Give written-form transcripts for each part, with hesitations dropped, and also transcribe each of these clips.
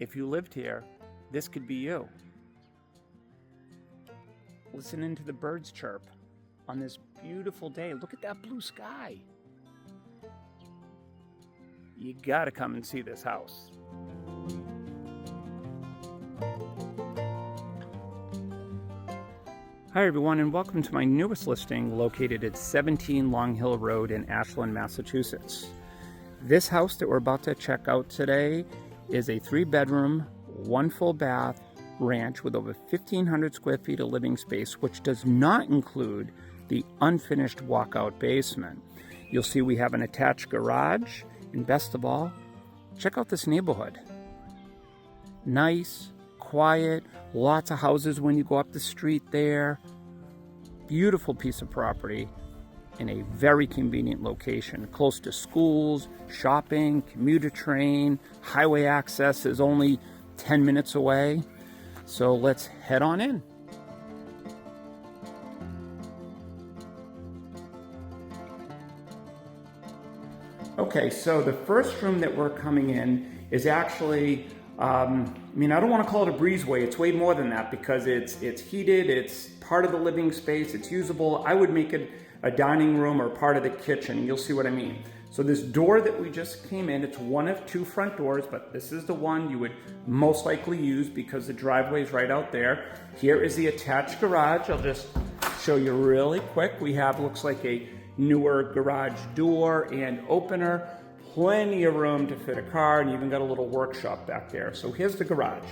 if you lived here, this could be you. Listening to the birds chirp on this beautiful day. Look at that blue sky. You gotta come and see this house. Hi everyone, and welcome to my newest listing located at 17 Longhill Road in Ashland, Massachusetts. This house that we're about to check out today is a 3-bedroom, 1 full bath ranch with over 1,500 square feet of living space, which does not include the unfinished walkout basement. You'll see we have an attached garage, and best of all, check out this neighborhood. Nice, quiet, lots of houses when you go up the street there. Beautiful piece of property in a very convenient location, close to schools, shopping, commuter train, highway access is only 10 minutes away. So let's head on in. Okay, so the first room that we're coming in is actually, I don't want to call it a breezeway. It's way more than that because it's heated, it's part of the living space, it's usable. I would make it a dining room or part of the kitchen. You'll see what I mean. So this door that we just came in, it's one of 2 front doors, but this is the one you would most likely use because the driveway is right out there. Here is the attached garage. I'll just show you really quick. We have, looks like a newer garage door and opener. Plenty of room to fit a car, and even got a little workshop back there. So here's the garage.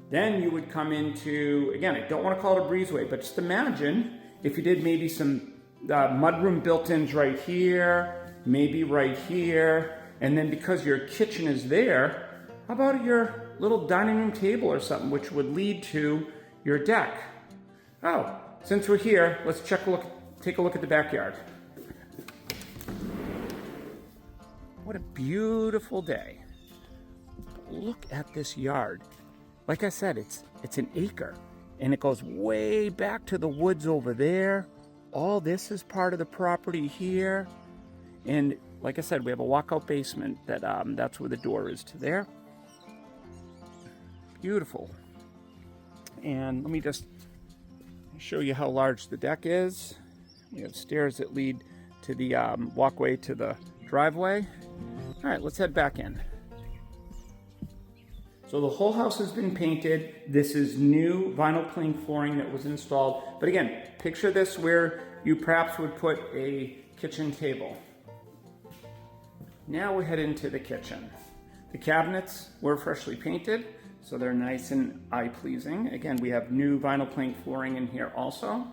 Then you would come into, again, I don't want to call it a breezeway, but just imagine if you did maybe some mudroom built-ins right here, maybe right here, and then because your kitchen is there, how about your little dining room table or something, which would lead to your deck? Oh, since we're here, let's take a look at the backyard. What a beautiful day. Look at this yard. Like I said, it's an acre, and it goes way back to the woods over there. All this is part of the property here. And like I said, we have a walkout basement that's where the door is to there. Beautiful. And let me just show you how large the deck is. We have stairs that lead to the walkway to the driveway. All right, let's head back in. So the whole house has been painted. This is new vinyl plank flooring that was installed. But again, picture this where you perhaps would put a kitchen table. Now we head into the kitchen. The cabinets were freshly painted, so they're nice and eye-pleasing. Again, we have new vinyl plank flooring in here also.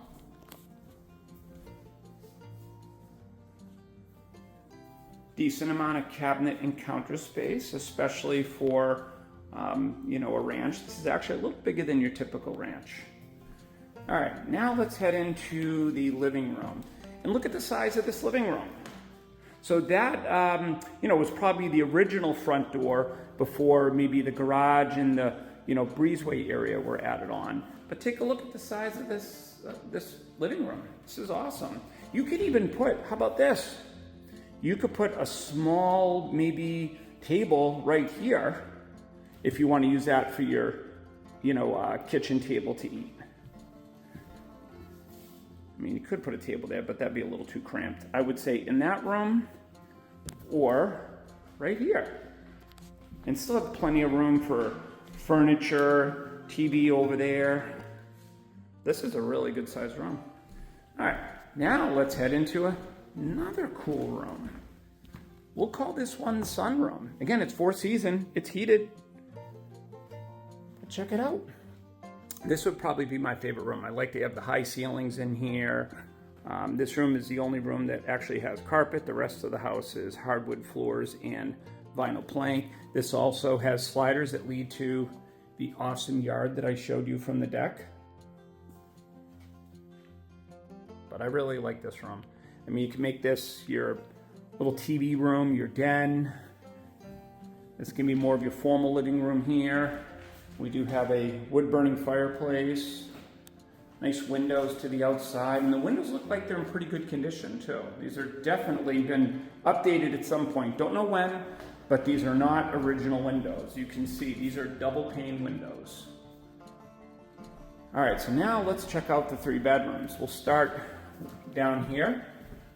Decent amount of cabinet and counter space, especially for a ranch. This is actually a little bigger than your typical ranch. All right, now let's head into the living room and look at the size of this living room. So that, was probably the original front door before maybe the garage and the, breezeway area were added on. But take a look at the size of this living room. This is awesome. You could even put, how about this? You could put a small, maybe table right here if you want to use that for your, kitchen table to eat. You could put a table there, but that'd be a little too cramped. I would say in that room or right here. And still have plenty of room for furniture, TV over there. This is a really good sized room. All right, now let's head into another cool room. We'll call this one the sunroom. Again, it's 4-season, it's heated. But check it out. This would probably be my favorite room. I like to have the high ceilings in here. This room is the only room that actually has carpet. The rest of the house is hardwood floors and vinyl plank. This also has sliders that lead to the awesome yard that I showed you from the deck. But I really like this room. You can make this your little TV room, your den. This can be more of your formal living room here. We do have a wood-burning fireplace. Nice windows to the outside, and the windows look like they're in pretty good condition too. These are definitely been updated at some point. Don't know when, but these are not original windows. You can see these are double pane windows. All right, so now let's check out the 3 bedrooms. We'll start down here.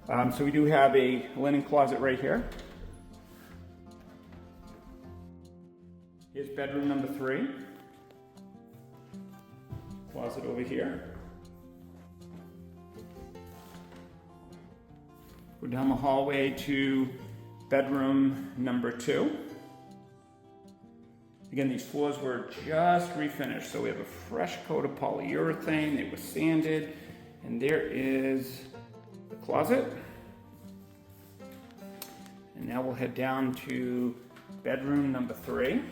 So we do have a linen closet right here. Here's bedroom number 3. Closet over here. Go down the hallway to bedroom number 2. Again, these floors were just refinished, so we have a fresh coat of polyurethane. They were sanded, and there is the closet. And now we'll head down to bedroom number 3.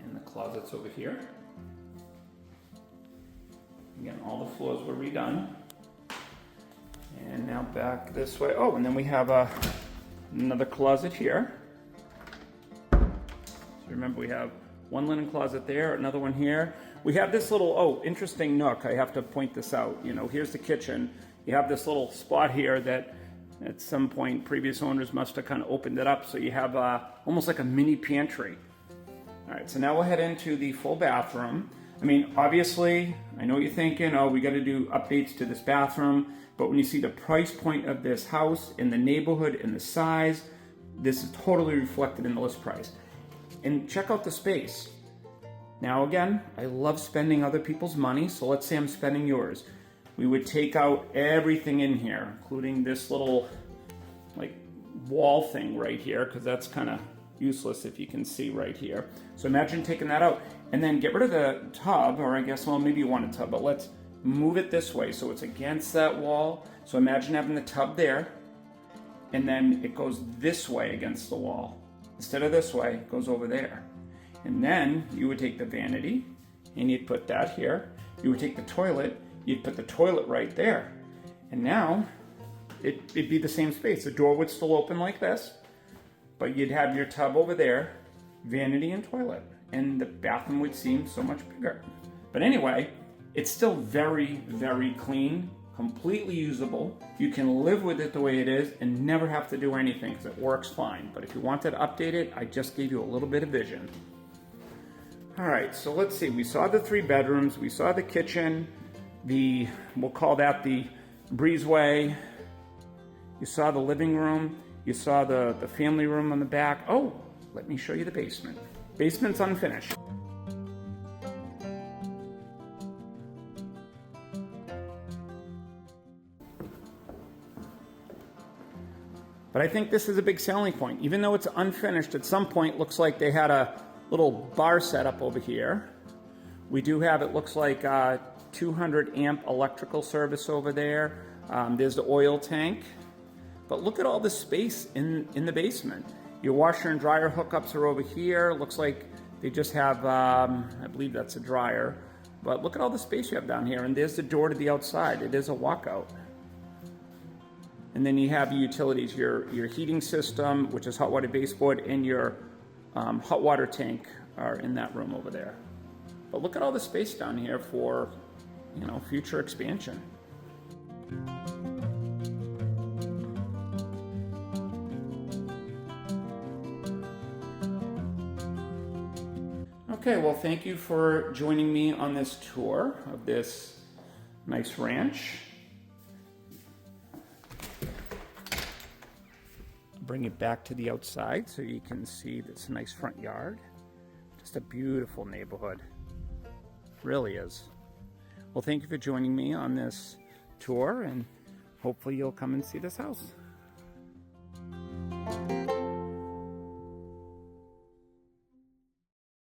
And the closet's over here. Again, all the floors were redone. And now back this way. Oh, and then we have another closet here. So remember, we have one linen closet there, another one here. We have this little, interesting nook. I have to point this out. You know, here's the kitchen. You have this little spot here that at some point previous owners must have kind of opened it up. So you have almost like a mini pantry. All right, so now we'll head into the full bathroom. I mean, obviously, I know you're thinking, we got to do updates to this bathroom. But when you see the price point of this house in the neighborhood and the size, this is totally reflected in the list price. And check out the space. Now again, I love spending other people's money, so let's say I'm spending yours. We would take out everything in here, including this little like wall thing right here, because that's kind of useless if you can see right here. So imagine taking that out and then get rid of the tub, or I guess, well, maybe you want a tub, but let's move it this way so it's against that wall. So imagine having the tub there, and then it goes this way against the wall. Instead of this way, it goes over there. And then you would take the vanity and you'd put that here. You would take the toilet, you'd put the toilet right there. And now it'd be the same space. The door would still open like this, but you'd have your tub over there, vanity and toilet, and the bathroom would seem so much bigger. But anyway, it's still very, very clean, completely usable. You can live with it the way it is and never have to do anything because it works fine. But if you wanted to update it, I just gave you a little bit of vision. All right, so let's see. We saw the 3 bedrooms. We saw the kitchen, we'll call that the breezeway. You saw the living room. You saw the family room on the back. Oh, let me show you the basement. Basement's unfinished. But I think this is a big selling point. Even though it's unfinished, at some point looks like they had a little bar set up over here. We do have, it looks like 200 amp electrical service over there. There's the oil tank. But look at all the space in the basement. Your washer and dryer hookups are over here. Looks like they just have, I believe that's a dryer. But look at all the space you have down here. And there's the door to the outside. It is a walkout. And then you have your utilities, your heating system, which is hot water baseboard, and your hot water tank are in that room over there. But look at all the space down here for, future expansion. Okay, well, thank you for joining me on this tour of this nice ranch. Bring it back to the outside so you can see this nice front yard. Just a beautiful neighborhood. Really is. Well, thank you for joining me on this tour, and hopefully you'll come and see this house.